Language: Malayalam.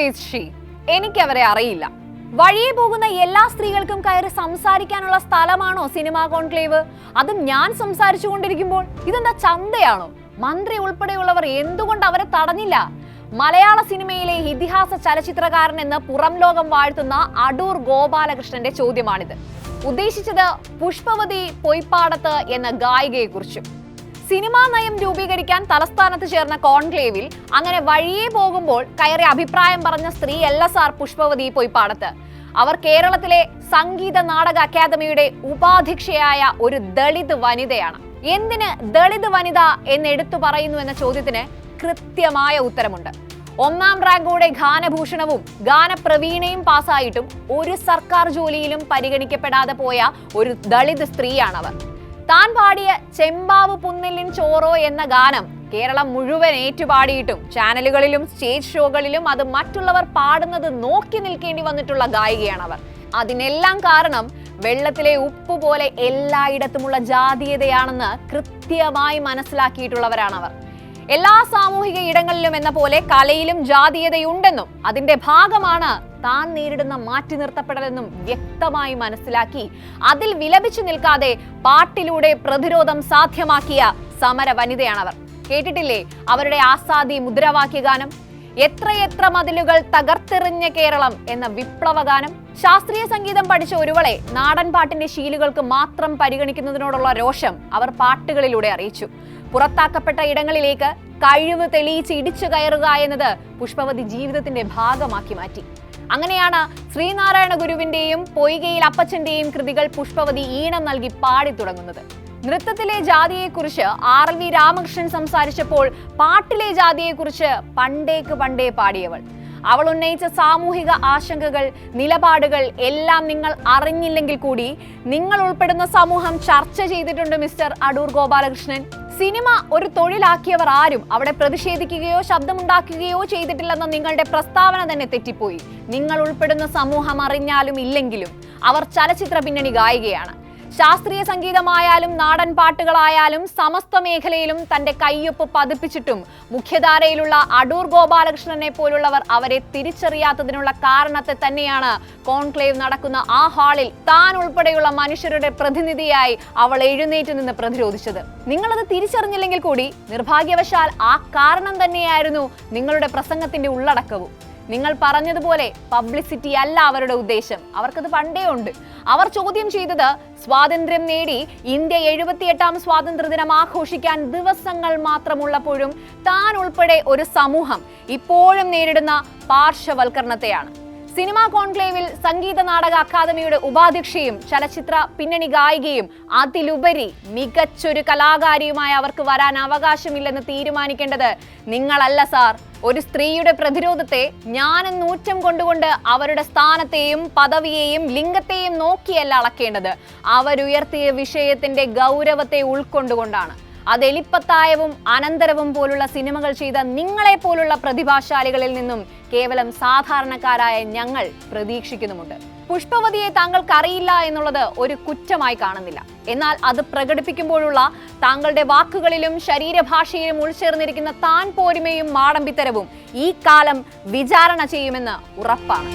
Is she? എനിക്കവരെ അറിയില്ല. വഴിയെ പോകുന്ന എല്ലാ സ്ത്രീകൾക്കും കയറി സംസാരിക്കാനുള്ള സ്ഥലമാണോ സിനിമാ കോൺക്ലേവ്? അതും ഞാൻ സംസാരിച്ചു കൊണ്ടിരിക്കുമ്പോൾ ഇതെന്താ ചന്തയാണോ? മന്ത്രി ഉൾപ്പെടെയുള്ളവർ എന്തുകൊണ്ട് അവരെ തടഞ്ഞില്ല? മലയാള സിനിമയിലെ ഇതിഹാസ ചലച്ചിത്രകാരൻ എന്ന് പുറം ലോകം വാഴ്ത്തുന്ന അടൂർ ഗോപാലകൃഷ്ണന്റെ ചോദ്യമാണിത്. ഉദ്ദേശിച്ചത് പുഷ്പവതി പൊയ്പാടത്ത് എന്ന ഗായികയെ കുറിച്ചും. സിനിമാ നയം രൂപീകരിക്കാൻ തലസ്ഥാനത്ത് ചേർന്ന കോൺക്ലേവിൽ അങ്ങനെ വഴിയെ പോകുമ്പോൾ കയറി അഭിപ്രായം പറഞ്ഞ സ്ത്രീയല്ല സാർ പുഷ്പവതി പൊയ്പാടത്ത്. അവർ കേരളത്തിലെ സംഗീത നാടക അക്കാദമിയുടെ ഉപാധ്യക്ഷയായ ഒരു ദളിത് വനിതയാണ്. എന്തിന് ദളിത് വനിത എന്ന് എടുത്തു പറയുന്നു എന്ന ചോദ്യത്തിന് കൃത്യമായ ഉത്തരമുണ്ട്. 1ാം റാങ്കോടെ ഗാനഭൂഷണവും ഗാനപ്രവീണയും പാസ്സായിട്ടും ഒരു സർക്കാർ ജോലിയിലും പരിഗണിക്കപ്പെടാതെ പോയ ഒരു ദളിത് സ്ത്രീയാണവർ. താൻ പാടിയ ചെമ്പാവ് പുന്നെല്ലിൻ ചോറോ എന്ന ഗാനം കേരളം മുഴുവൻ ഏറ്റുപാടിയിട്ടും ചാനലുകളിലും സ്റ്റേജ് ഷോകളിലും അത് മറ്റുള്ളവർ പാടുന്നത് നോക്കി നിൽക്കേണ്ടി വന്നിട്ടുള്ള ഗായികയാണവർ. അതിനെല്ലാം കാരണം വെള്ളത്തിലെ ഉപ്പ് പോലെ എല്ലായിടത്തുമുള്ള ജാതീയതയാണെന്ന് കൃത്യമായി മനസ്സിലാക്കിയിട്ടുള്ളവരാണവർ. എല്ലാ സാമൂഹിക ഇടങ്ങളിലും എന്ന പോലെ കലയിലും ജാതീയതയുണ്ടെന്നും അതിന്റെ ഭാഗമാണ് താൻ നേരിടുന്ന മാറ്റി നിർത്തപ്പെടലെന്നും വ്യക്തമായി മനസ്സിലാക്കി അതിൽ വിലപിച്ചു നിൽക്കാതെ പാട്ടിലൂടെ പ്രതിരോധം സാധ്യമാക്കിയ സമര വനിതയാണവർ. കേട്ടിട്ടില്ലേ അവരുടെ ആസാദി മുദ്രാവാക്യഗാനം? എത്രയെത്ര മതിലുകൾ തകർത്തെറിഞ്ഞ കേരളം എന്ന വിപ്ലവഗാനം. ശാസ്ത്രീയ സംഗീതം പഠിച്ച ഒരുവളെ നാടൻ പാട്ടിന്റെ ശീലുകൾക്ക് മാത്രം പരിഗണിക്കുന്നതിനോടുള്ള രോഷം അവർ പാട്ടുകളിലൂടെ അറിയിച്ചു. പുറത്താക്കപ്പെട്ട ഇടങ്ങളിലേക്ക് കഴിവ് തെളിയിച്ച് ഇടിച്ചു കയറുക എന്നത് പുഷ്പവതി ജീവിതത്തിന്റെ ഭാഗമാക്കി മാറ്റി. അങ്ങനെയാണ് ശ്രീനാരായണ ഗുരുവിന്റെയും പൊയ്കയിൽ അപ്പച്ചന്റെയും കൃതികൾ പുഷ്പവതി ഈണം നൽകി പാടി തുടങ്ങുന്നത്. നൃത്തത്തിലെ ജാതിയെക്കുറിച്ച് RLV രാമകൃഷ്ണൻ സംസാരിച്ചപ്പോൾ പാട്ടിലെ ജാതിയെക്കുറിച്ച് പണ്ടേ പാടിയവൾ. അവൾ ഉന്നയിച്ച സാമൂഹിക ആശങ്കകൾ, നിലപാടുകൾ എല്ലാം നിങ്ങൾ അറിഞ്ഞില്ലെങ്കിൽ കൂടി നിങ്ങൾ ഉൾപ്പെടുന്ന സമൂഹം ചർച്ച ചെയ്തിട്ടുണ്ട് മിസ്റ്റർ അടൂർ ഗോപാലകൃഷ്ണൻ. സിനിമ ഒരു തൊഴിലാക്കിയവർ ആരും അവിടെ പ്രതിഷേധിക്കുകയോ ശബ്ദമുണ്ടാക്കുകയോ ചെയ്തിട്ടില്ലെന്ന നിങ്ങളുടെ പ്രസ്താവന തന്നെ തെറ്റിപ്പോയി. നിങ്ങൾ ഉൾപ്പെടുന്ന സമൂഹം അറിഞ്ഞാലും ഇല്ലെങ്കിലും അവർ ചലച്ചിത്ര പിന്നണി ഗായികയാണ്. ശാസ്ത്രീയ സംഗീതമായാലും നാടൻ പാട്ടുകളായാലും സമസ്ത മേഖലയിലും തന്റെ കയ്യൊപ്പ് പതിപ്പിച്ചിട്ടും മുഖ്യധാരയിലുള്ള അടൂർ ഗോപാലകൃഷ്ണനെ പോലുള്ളവർ അവരെ തിരിച്ചറിയാത്തതിനുള്ള കാരണത്തെ തന്നെയാണ് കോൺക്ലേവ് നടക്കുന്ന ആ ഹാളിൽ താൻ ഉൾപ്പെടെയുള്ള മനുഷ്യരുടെ പ്രതിനിധിയായി അവൾ എഴുന്നേറ്റ് നിന്ന് പ്രതിരോധിച്ചത്. നിങ്ങളത് തിരിച്ചറിഞ്ഞില്ലെങ്കിൽ കൂടി നിർഭാഗ്യവശാൽ ആ കാരണം തന്നെയായിരുന്നു നിങ്ങളുടെ പ്രസംഗത്തിന്റെ ഉള്ളടക്കവും. നിങ്ങൾ പറഞ്ഞതുപോലെ പബ്ലിസിറ്റി അല്ല അവരുടെ ഉദ്ദേശം. അവർക്കത് പണ്ടേ ഉണ്ട്. അവർ ചോദ്യം ചെയ്തത് സ്വാതന്ത്ര്യം നേടി ഇന്ത്യ 78ാം സ്വാതന്ത്ര്യദിനം ആഘോഷിക്കാൻ ദിവസങ്ങൾ മാത്രമുള്ളപ്പോഴും താൻ ഉൾപ്പെടെ ഒരു സമൂഹം ഇപ്പോഴും നേരിടുന്ന പാർശ്വവൽക്കരണത്തെയാണ്. സിനിമാ കോൺക്ലേവിൽ സംഗീത നാടക അക്കാദമിയുടെ ഉപാധ്യക്ഷയും ചലച്ചിത്ര പിന്നണി ഗായികയും അതിലുപരി മികച്ചൊരു കലാകാരിയുമായി അവർക്ക് വരാൻ അവകാശമില്ലെന്ന് തീരുമാനിക്കേണ്ടത് നിങ്ങളല്ല സാർ. ഒരു സ്ത്രീയുടെ പ്രതിരോധത്തെ ജ്ഞാനനൂറ്റം കൊണ്ടുകൊണ്ട് അവരുടെ സ്ഥാനത്തെയും പദവിയെയും ലിംഗത്തെയും നോക്കിയല്ല അളക്കേണ്ടത്. അവരുയർത്തിയ വിഷയത്തിന്റെ ഗൗരവത്തെ ഉൾക്കൊണ്ടുകൊണ്ടാണ്. അത് എലിപ്പത്തായവും അനന്തരവും പോലുള്ള സിനിമകൾ ചെയ്ത നിങ്ങളെ പോലുള്ള പ്രതിഭാശാലികളിൽ നിന്നും കേവലം സാധാരണക്കാരായ ഞങ്ങൾ പ്രതീക്ഷിക്കുന്നുമുണ്ട്. പുഷ്പവതിയെ താങ്കൾക്ക് അറിയില്ല എന്നുള്ളത് ഒരു കുറ്റമായി കാണുന്നില്ല. എന്നാൽ അത് പ്രകടിപ്പിക്കുമ്പോഴുള്ള താങ്കളുടെ വാക്കുകളിലും ശരീരഭാഷയിലും ഉൾച്ചേർന്നിരിക്കുന്ന താൻ പോരിമയും മാടമ്പിത്തരവും ഈ കാലം വിചാരണ ചെയ്യുമെന്ന് ഉറപ്പാണ്.